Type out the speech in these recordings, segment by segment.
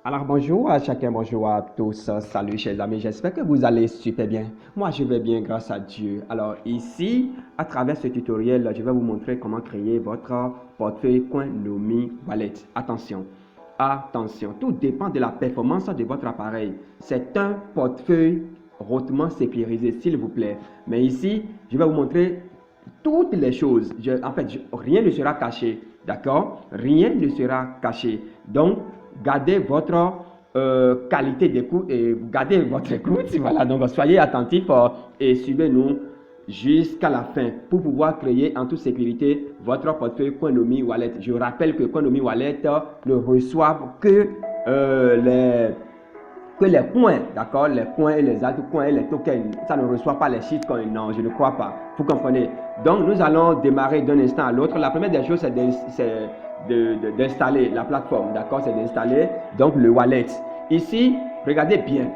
Alors bonjour à chacun, bonjour à tous, salut chers amis, j'espère que vous allez super bien. Moi je vais bien grâce à Dieu. Alors ici, à travers ce tutoriel, je vais vous montrer comment créer votre portefeuille Coinomi Wallet. Attention, tout dépend de la performance de votre appareil. C'est un portefeuille hautement sécurisé s'il vous plaît. Mais ici, je vais vous montrer toutes les choses. Rien ne sera caché, d'accord? Rien ne sera caché. Donc, gardez votre qualité d'écoute et gardez votre écoute. Voilà, donc soyez attentifs et suivez-nous jusqu'à la fin pour pouvoir créer en toute sécurité votre portefeuille Coinomi Wallet. Je rappelle que Coinomi Wallet ne reçoit que les points, d'accord, les points et les altcoins et les tokens. Ça ne reçoit pas les shitcoins, non, je ne crois pas. Vous comprenez? Donc, nous allons démarrer d'un instant à l'autre. La première des choses, c'est d'installer la plateforme, d'accord, c'est d'installer donc le wallet. Ici, regardez bien,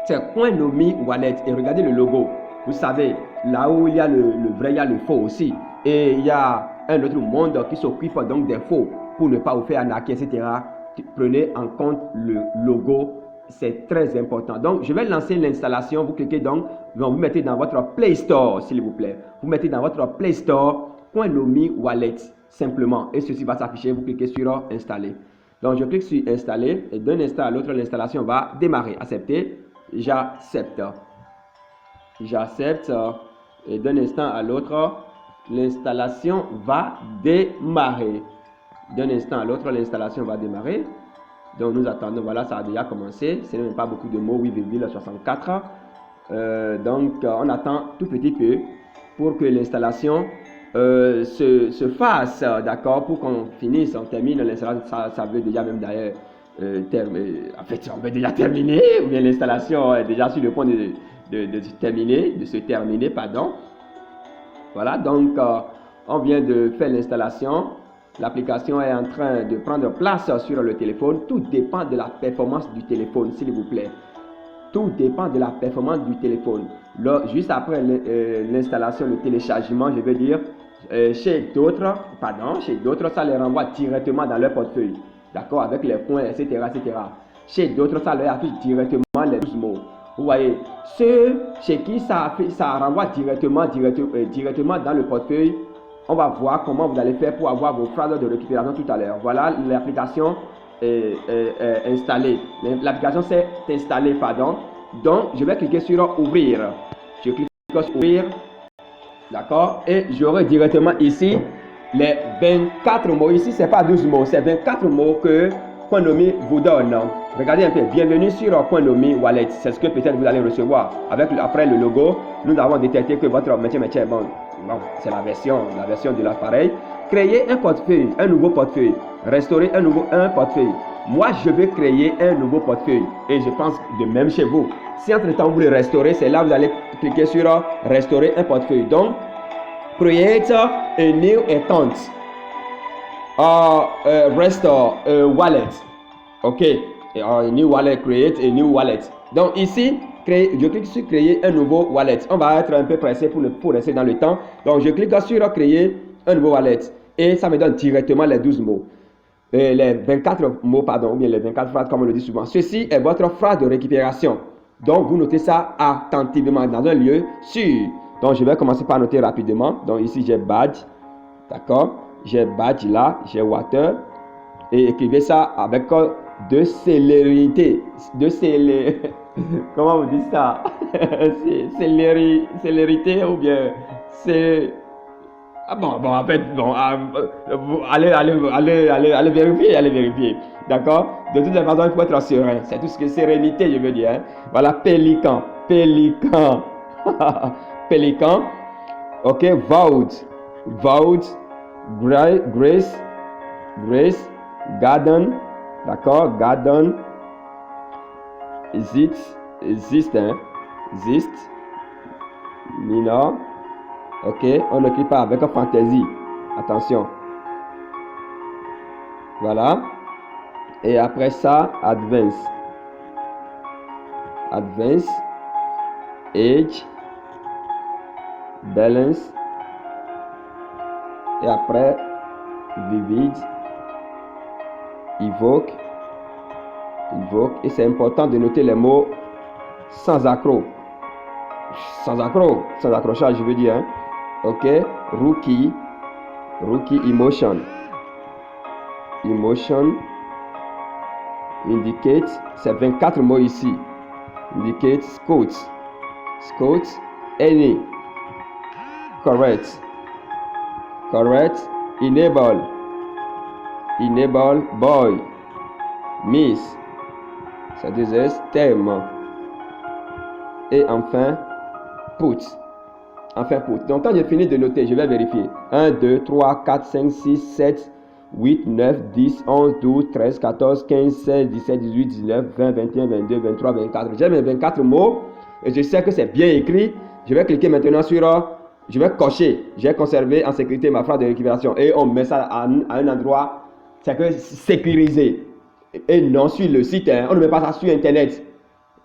c'est Coinomi Wallet et regardez le logo. Vous savez, là où il y a le vrai, il y a le faux aussi. Et il y a un autre monde qui s'occupe donc des faux pour ne pas vous faire arnaquer, etc. Prenez en compte le logo, c'est très important. Donc, je vais lancer l'installation. Vous cliquez donc, vous mettez dans votre Play Store, s'il vous plaît. Vous mettez dans votre Play Store Coinomi Wallet, simplement. Et ceci va s'afficher. Vous cliquez sur Installer. Donc, je clique sur Installer et d'un instant à l'autre, l'installation va démarrer. Accepter. J'accepte. J'accepte. Et d'un instant à l'autre, l'installation va démarrer. D'un instant à l'autre, l'installation va démarrer. Donc nous attendons, voilà, ça a déjà commencé. Ce n'est même pas beaucoup de mots, 8,64. On attend tout petit peu pour que l'installation se fasse, d'accord, pour qu'on finisse, on termine l'installation. Ça veut déjà même d'ailleurs, en fait, on veut déjà terminer, ou bien l'installation est déjà sur le point de se terminer, pardon. Voilà, donc on vient de faire l'installation. L'application est en train de prendre place sur le téléphone. Tout dépend de la performance du téléphone, s'il vous plaît. Tout dépend de la performance du téléphone. Là, juste après l'installation, le téléchargement, je veux dire, chez d'autres, ça les renvoie directement dans leur portefeuille. D'accord, avec les points, etc., etc. Chez d'autres, ça leur affiche directement les 12 mots. Vous voyez, ceux chez qui ça renvoie directement dans le portefeuille, on va voir comment vous allez faire pour avoir vos phrases de récupération tout à l'heure. Voilà l'application installée. L'application s'est installée, pardon. Donc, je vais cliquer sur ouvrir. Je clique sur ouvrir. D'accord? Et j'aurai directement ici les 24 mots. Ici, ce n'est pas 12 mots, c'est 24 mots que Coinomi vous donne. Regardez un peu. Bienvenue sur Coinomi Wallet. C'est ce que peut-être vous allez recevoir. Après le logo, nous avons détecté que votre métier est bon. C'est la version de l'appareil. Créer un portefeuille, un nouveau portefeuille. Restaurer un portefeuille. Moi, je vais créer un nouveau portefeuille. Et je pense de même chez vous. Si entre-temps vous voulez restaurer, c'est là que vous allez cliquer sur restaurer un portefeuille. Donc, create a new account. Restore a wallet. OK. A new wallet, create a new wallet. Donc ici, je clique sur créer un nouveau wallet. On va être un peu pressé pour rester dans le temps. Donc je clique sur créer un nouveau wallet. Et ça me donne directement les 12 mots. Les 24 mots, pardon, ou bien les 24 phrases comme on le dit souvent. Ceci est votre phrase de récupération. Donc vous notez ça attentivement dans un lieu sûr. Donc je vais commencer par noter rapidement. Donc ici j'ai badge. D'accord. J'ai badge là, j'ai water. Et écrivez ça avec de célérité. Comment vous dites ça? Célérité ou bien c'est. Ah bon, en fait, allez vérifier, d'accord? De toutes les façons, il faut être serein. C'est tout ce que sérénité, je veux dire. Hein? Voilà, pélican. Pélican. Ok, Vaud, Grace, Garden, d'accord, Garden, existe, minor, ok, on ne clique pas avec fantaisie, attention, voilà, et après ça, advance, age, balance, et après, vivid, evoke, Invoke. Et c'est important de noter les mots sans accroc. Sans accrochage, je veux dire. Hein. Ok. Rookie. Rookie emotion. Emotion. Indicate. C'est 24 mots ici. Indicate. Scouts. Scouts. Any. Correct. Correct. Enable. Enable. Boy. Miss. C'est 2 S. Terme. Et enfin, put. Enfin, put. Donc, quand j'ai fini de noter, je vais vérifier. 1, 2, 3, 4, 5, 6, 7, 8, 9, 10, 11, 12, 13, 14, 15, 16, 17, 18, 19, 20, 21, 22, 23, 24. J'ai mes 24 mots et je sais que c'est bien écrit. Je vais cliquer maintenant sur... Je vais cocher. J'ai conservé en sécurité ma phrase de récupération. Et on met ça à un endroit, c'est que sécurisé. Et non sur le site. Hein. On ne met pas ça sur Internet.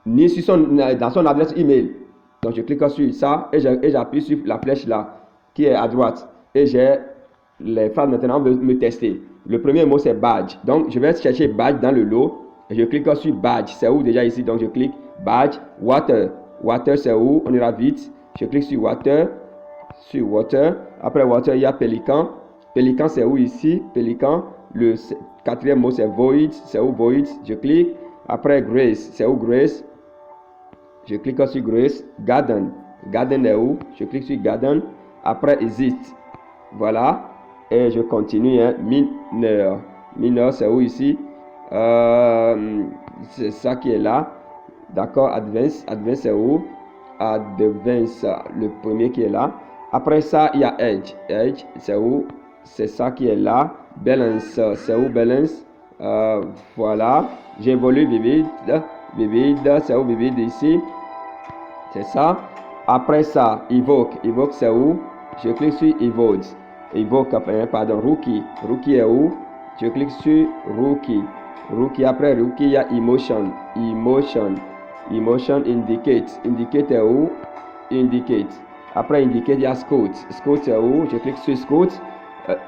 Ni sur dans son adresse email. Donc je clique sur ça et j'appuie sur la flèche là qui est à droite. Et j'ai les phrases maintenant, on veut me tester. Le premier mot c'est badge. Donc je vais chercher badge dans le lot. Et je clique sur badge. C'est où déjà ici? Donc je clique badge. Water. Water c'est où? On ira vite. Je clique sur water. Sur water. Après water, il y a pélican. Pélican, c'est où ici? Pélican. Le quatrième mot, c'est void. C'est où void? Je clique. Après grace, c'est où grace? Je clique sur grace. Garden. Garden est où? Je clique sur garden. Après exist. Voilà. Et je continue. Hein. Mineur. Mineur, c'est où ici? C'est ça qui est là. D'accord. Advance. Advance, c'est où? Advance, le premier qui est là. Après ça, il y a edge. Edge, c'est où? C'est ça qui est là. Balance, c'est où balance? Voilà. J'évolue vivid. Vivid, c'est où vivid ici? C'est ça. Après ça, evoke. Evoke, c'est où? Je clique sur evoke. Evoke, pardon, rookie. Rookie est où? Je clique sur rookie. Rookie, après rookie, il y a emotion. Emotion. Emotion indicate. Indicate est où? Indicate. Après indicate, il y a scout. Scout c'est où? Je clique sur scout.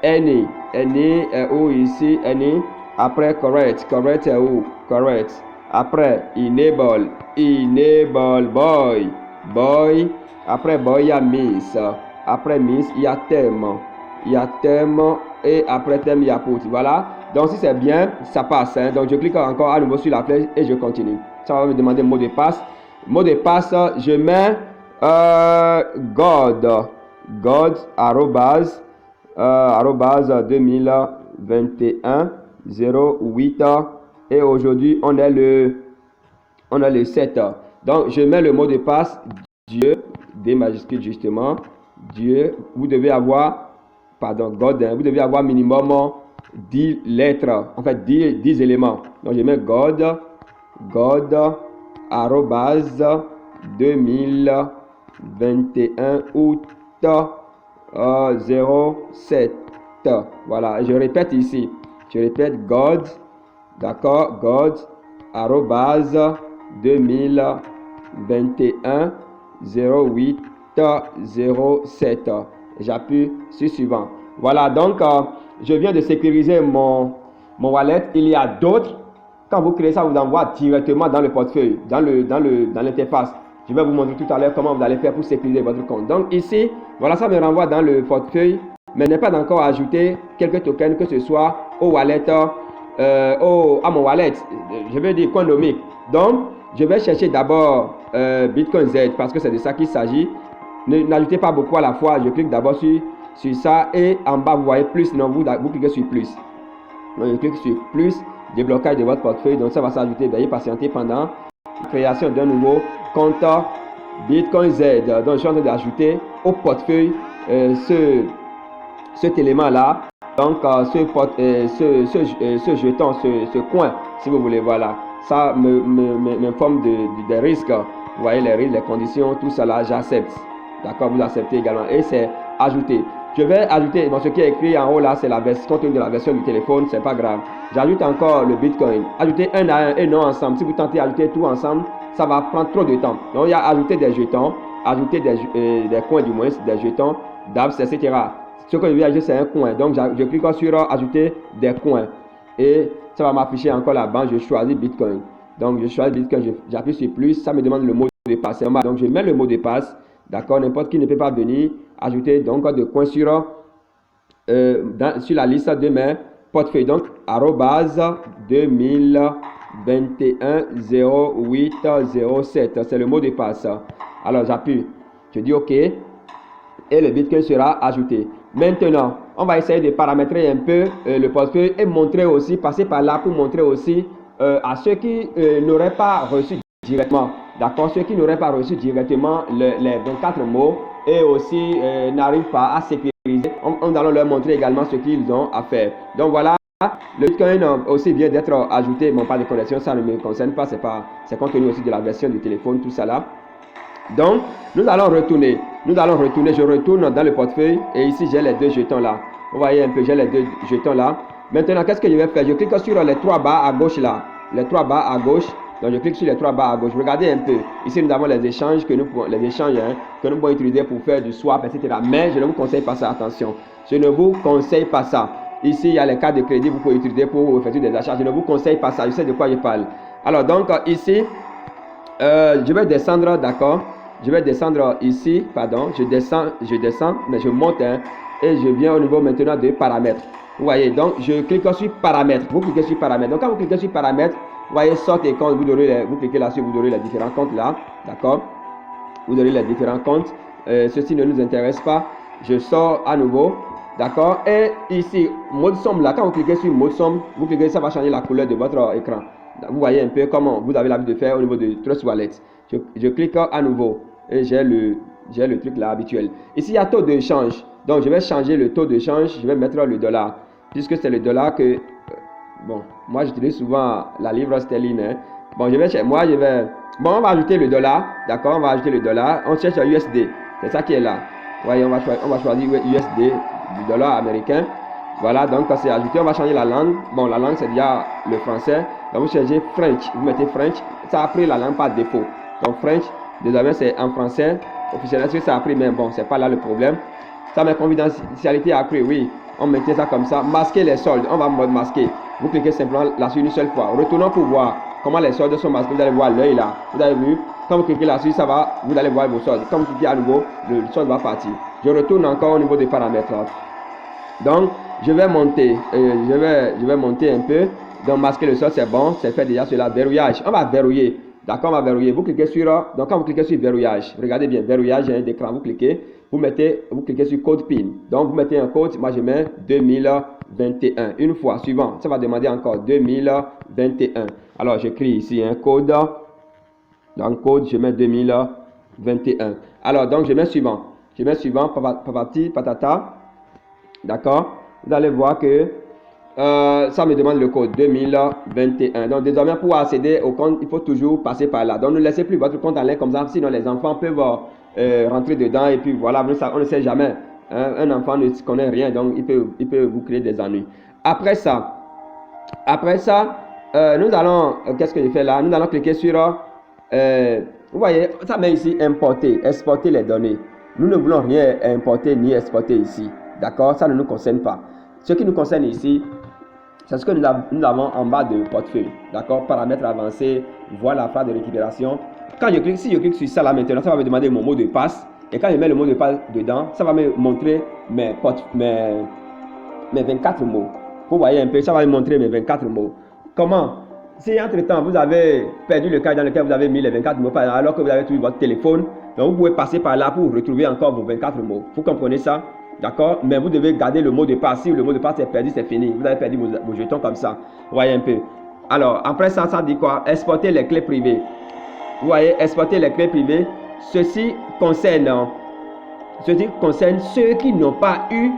Any. Any est où ici? Any. Après correct. Correct est où? Correct. Après enable. Enable boy. Boy. Après boy, il y a miss. Après miss, il y a thème. Il y a thème. Et après thème, il y a put. Voilà. Donc si c'est bien, ça passe. Hein. Donc je clique encore à nouveau sur la flèche et je continue. Ça va me demander mot de passe. Mot de passe, je mets God. God, arrobase 2021 08. Et aujourd'hui, on est le 7. Donc, je mets le mot de passe Dieu, D majuscule justement. Dieu, vous devez avoir, pardon, God, vous devez avoir minimum 10 lettres, en fait 10 éléments. Donc, je mets God, arrobase 2021 août 07. Voilà, je répète ici. Je répète God, d'accord, God, arrobase 2021 08 07. J'appuie sur suivant. Voilà, donc je viens de sécuriser mon wallet. Il y a d'autres. Quand vous créez ça, vous envoie directement dans le portefeuille, dans l'interface. Je vais vous montrer tout à l'heure comment vous allez faire pour sécuriser votre compte. Donc ici, voilà, ça me renvoie dans le portefeuille, mais n'est pas encore ajouté quelques tokens que ce soit au wallet, à mon wallet, je veux dire Coinomics. Donc, je vais chercher d'abord Bitcoin Z parce que c'est de ça qu'il s'agit. N'ajoutez pas beaucoup à la fois. Je clique d'abord sur ça et en bas, vous voyez plus. Non, vous cliquez sur plus. Donc, je clique sur plus, déblocage de votre portefeuille. Donc, ça va s'ajouter. Veuillez patienter pendant la création d'un nouveau compte Bitcoin Z. Donc, je suis en train d'ajouter au portefeuille cet élément-là. Donc, ce jeton, ce coin, si vous voulez, voilà. Ça m'informe des risques. Vous voyez les risques, les conditions, tout ça là, j'accepte. D'accord, vous acceptez également. Et c'est ajouter. Je vais ajouter, bon, ce qui est écrit en haut là, c'est la version, compte tenu de la version du téléphone, c'est pas grave. J'ajoute encore le Bitcoin. Ajouter un à un et non ensemble. Si vous tentez d'ajouter tout ensemble, ça va prendre trop de temps. Donc, il y a ajouter des jetons, ajouter des coins du moins, des jetons, d'abs, etc. Ce que je vais ajouter, c'est un coin. Donc, je clique sur ajouter des coins. Et ça va m'afficher encore là-bas. Je choisis Bitcoin. Donc, je choisis Bitcoin, j'appuie sur plus, ça me demande le mot de passe. Donc, je mets le mot de passe, d'accord, n'importe qui ne peut pas venir ajouter donc de coin sur la liste de mes portefeuilles. Donc, arrobase 2021-08-07, c'est le mot de passe. Alors, j'appuie, je dis OK, et le Bitcoin sera ajouté. Maintenant, on va essayer de paramétrer un peu le portefeuille et montrer aussi, passer par là pour montrer aussi à ceux qui n'auraient pas reçu directement, d'accord, ceux qui n'auraient pas reçu directement les 24 mots et aussi n'arrivent pas à sécuriser, on allons leur montrer également ce qu'ils ont à faire. Donc voilà, le Bitcoin aussi vient d'être ajouté, bon, pas de connexion, ça ne me concerne pas, c'est compte tenu aussi de la version du téléphone, tout ça là. Donc, nous allons retourner, je retourne dans le portefeuille et ici j'ai les deux jetons là. Vous voyez un peu, j'ai les deux jetons là. Maintenant, qu'est-ce que je vais faire? Je clique sur les trois barres à gauche là, les trois barres à gauche. Donc, je clique sur les trois barres à gauche. Regardez un peu. Ici, nous avons les échanges que nous pouvons utiliser pour faire du swap, etc. Mais je ne vous conseille pas ça, attention. Je ne vous conseille pas ça. Ici, il y a les cartes de crédit que vous pouvez utiliser pour effectuer des achats. Je ne vous conseille pas ça. Je sais de quoi je parle. Alors, donc, ici, je vais descendre, d'accord? Je vais descendre ici, pardon. Je descends, mais je monte et je viens au niveau maintenant de paramètres. Vous voyez, donc, je clique sur paramètres. Vous cliquez sur paramètres. Donc, quand vous cliquez sur paramètres, vous voyez, sorte et compte, vous cliquez là-dessus, vous aurez les différents comptes là, d'accord? Vous aurez les différents comptes. Ceci ne nous intéresse pas. Je sors à nouveau, d'accord? Et ici, mode somme là, quand vous cliquez sur mode somme, vous cliquez, ça va changer la couleur de votre écran. Vous voyez un peu comment vous avez l'habitude de faire au niveau de Trust Wallet. Je clique à nouveau et j'ai le truc là habituel. Ici, il y a taux de change. Donc, je vais changer le taux de change. Je vais mettre le dollar, puisque c'est le dollar que... Bon, moi j'utilise souvent la livre sterling. Bon, bon, on va ajouter le dollar, d'accord, on va ajouter le dollar. On cherche USD, c'est ça qui est là. Voyez, on va choisir USD, du dollar américain. Voilà, donc c'est ajouté, on va changer la langue. Bon, la langue c'est déjà le français. Donc vous cherchez French, vous mettez French. Ça a pris la langue par défaut. Donc French, désormais c'est en français. Officiellement, ça a pris, mais bon, c'est pas là le problème. Ça, ma confidentialité a pris, oui. On mettait ça comme ça. Masquer les soldes, on va masquer. Vous cliquez simplement là-dessus une seule fois. Retournons pour voir comment les soldes sont masqués. Vous allez voir l'œil là. Vous avez vu, quand vous cliquez là-dessus, ça va, vous allez voir vos soldes. Quand vous cliquez à nouveau, le solde va partir. Je retourne encore au niveau des paramètres là. Donc, je vais monter. Je vais monter un peu. Donc, masquer le solde, c'est bon. C'est fait déjà sur la verrouillage. On va verrouiller. D'accord, on va verrouiller. Vous cliquez sur, donc quand vous cliquez sur verrouillage, regardez bien, verrouillage, il y a un écran, vous cliquez, vous cliquez sur code PIN. Donc, vous mettez un code, moi je mets 2021. Une fois, suivant, ça va demander encore 2021. Alors, j'écris ici un code. Dans le code, je mets 2021. Alors, donc, je mets suivant. Papati, patata. D'accord? Vous allez voir que ça me demande le code 2021. Donc désormais, pour accéder au compte, il faut toujours passer par là. Donc ne laissez plus votre compte en l'air comme ça, sinon les enfants peuvent rentrer dedans et puis voilà, on ne sait jamais. Hein? Un enfant ne connaît rien, donc il peut vous créer des ennuis. Après ça, nous allons, qu'est-ce que je fais là? Nous allons cliquer sur, vous voyez, ça met ici importer, exporter les données. Nous ne voulons rien importer ni exporter ici. D'accord? Ça ne nous concerne pas. Ce qui nous concerne ici, c'est ce que nous avons en bas de portefeuille. D'accord? Paramètres avancés, voilà la phrase de récupération. Quand je clique, si je clique sur ça là maintenant, ça va me demander mon mot de passe. Et quand je mets le mot de passe dedans, ça va me montrer mes 24 mots. Vous voyez un peu, ça va me montrer mes 24 mots. Comment? Si entre-temps, vous avez perdu le cas dans lequel vous avez mis les 24 mots, alors que vous avez trouvé votre téléphone, donc vous pouvez passer par là pour retrouver encore vos 24 mots. Vous comprenez ça? D'accord? Mais vous devez garder le mot de passe. Si le mot de passe est perdu, c'est fini. Vous avez perdu vos jetons comme ça. Vous voyez un peu. Alors, après ça, ça dit quoi? Exporter les clés privées. Vous voyez, exporter les clés privées. Ceci concerne ceux qui n'ont pas eu,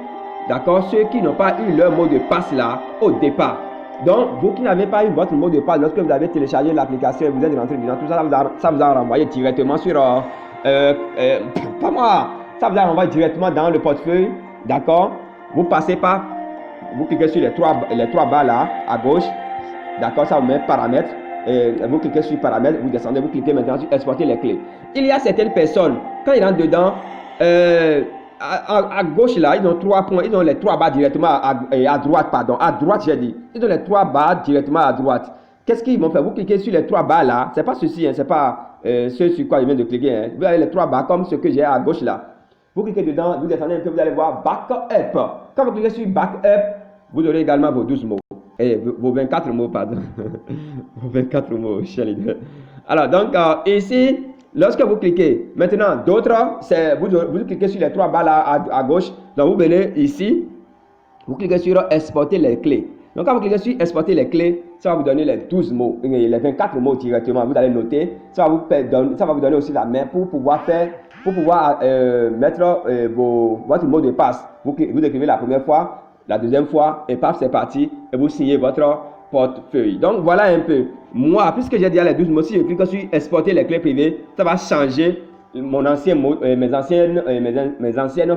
d'accord? Ceux qui n'ont pas eu leur mot de passe là au départ. Donc, vous qui n'avez pas eu votre mot de passe lorsque vous avez téléchargé l'application et vous êtes rentré dedans, tout ça, ça vous a renvoyé directement sur... pas moi. Ça vous a renvoyé directement dans le portefeuille. D'accord? Vous passez par... Vous cliquez sur les trois barres là, à gauche. D'accord? Ça vous met paramètres. Vous cliquez sur paramètres, vous descendez, vous cliquez maintenant sur exporter les clés. Il y a certaines personnes, quand ils rentrent dedans, à gauche là, ils ont 3 points, ils ont les 3 barres directement à droite, pardon. À droite, j'ai dit. Ils ont les 3 barres directement à droite. qu'est-ce qu'ils vont faire? Vous cliquez sur les 3 barres là. C'est pas ceci, hein, c'est pas ce sur quoi je viens de cliquer. Hein. Vous avez les 3 barres comme ce que j'ai à gauche là. Vous cliquez dedans, vous descendez un peu, vous allez voir Backup. Quand vous cliquez sur Backup, vous aurez également vos 12 mots. Et vos 24 mots, pardon. Vos 24 mots, cher leader. Alors, donc, ici, lorsque vous cliquez, maintenant, d'autres, vous cliquez sur les 3 barres là à gauche. Donc, vous venez ici, vous cliquez sur Exporter les clés. Donc, quand vous cliquez sur Exporter les clés, ça va vous donner les 12 mots, les 24 mots directement. Vous allez noter. Ça va vous donner aussi la main pour pouvoir mettre votre mot de passe. Vous écrivez la première fois, la deuxième fois, et paf, c'est parti. Et vous signez votre portefeuille. Donc, voilà un peu. Moi, puisque j'ai déjà les 12 mots, si je clique sur Exporter les clés privées, ça va changer mon ancien mot, mes anciennes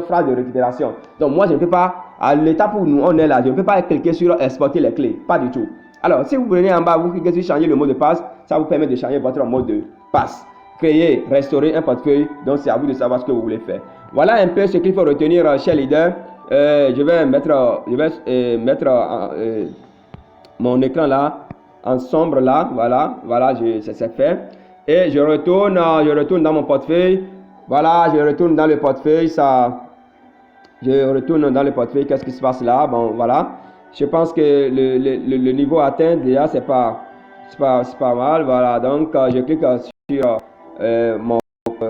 phrases de récupération. Donc, moi, je ne peux pas, à l'étape où nous on est là, je ne peux pas cliquer sur Exporter les clés. Pas du tout. Alors, si vous venez en bas, vous cliquez sur Changer le mot de passe, ça vous permet de changer votre mot de passe. Créer, restaurer un portefeuille. Donc, c'est à vous de savoir ce que vous voulez faire. Voilà un peu ce qu'il faut retenir, cher leader. Je vais mettre mon écran là en sombre là. Voilà, c'est fait. Et je retourne dans mon portefeuille. Voilà, je retourne dans le portefeuille. Je retourne dans le portefeuille. Qu'est-ce qui se passe là? Bon, voilà. Je pense que le niveau atteint déjà, c'est pas mal. Voilà, donc je clique sur mon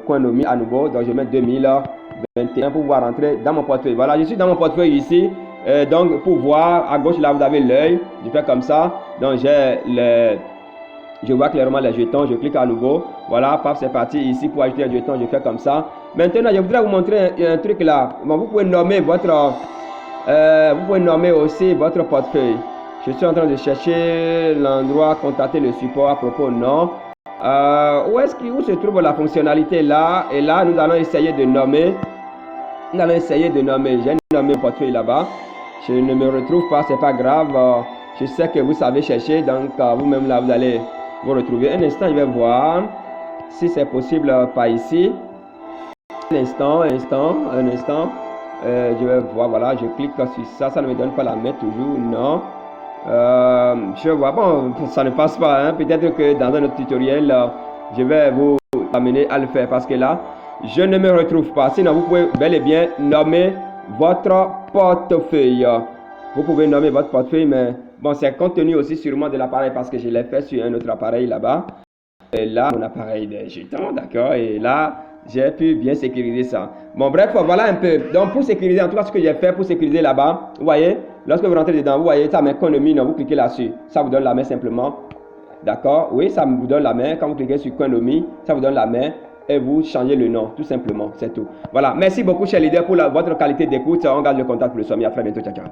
coin nommé à nouveau. Donc je mets 2021 pour pouvoir rentrer dans mon portefeuille. Voilà, je suis dans mon portefeuille ici. Donc pour voir, à gauche là, vous avez l'œil. Je fais comme ça. Donc je vois clairement les jetons, je clique à nouveau. Voilà, paf, c'est parti. Ici, pour ajouter un jeton, je fais comme ça. Maintenant, je voudrais vous montrer un truc là. Bon, vous pouvez nommer aussi votre portefeuille. Je suis en train de chercher l'endroit, contacter le support à propos, non. Où se trouve la fonctionnalité là? Et là, nous allons essayer de nommer. J'ai nommé mon portefeuille là-bas. Je ne me retrouve pas, c'est pas grave. Je sais que vous savez chercher, donc vous-même là, vous allez vous retrouver. Un instant, je vais voir si c'est possible par ici. Un instant. Je vais voir, voilà, je clique sur ça, ça ne me donne pas la main toujours, non. Je vois, bon, ça ne passe pas, hein. Peut-être que dans un autre tutoriel, je vais vous amener à le faire parce que là, je ne me retrouve pas. Sinon, vous pouvez bel et bien nommer votre portefeuille. Vous pouvez nommer votre portefeuille, mais bon, c'est compte tenu aussi sûrement de l'appareil parce que je l'ai fait sur un autre appareil là-bas. Et là, mon appareil des jetons, d'accord. Et là, j'ai pu bien sécuriser ça. Bon, bref, voilà un peu. Donc, pour sécuriser, en tout cas, ce que j'ai fait pour sécuriser là-bas, vous voyez, lorsque vous rentrez dedans, vous voyez, ça met économie, vous cliquez là-dessus. Ça vous donne la main simplement. D'accord? Oui, ça vous donne la main. Quand vous cliquez sur économie, ça vous donne la main. Et vous changez le nom, tout simplement. C'est tout. Voilà. Merci beaucoup, chers leaders, pour votre qualité d'écoute. On garde le contact pour le sommet. À très bientôt. Ciao, ciao.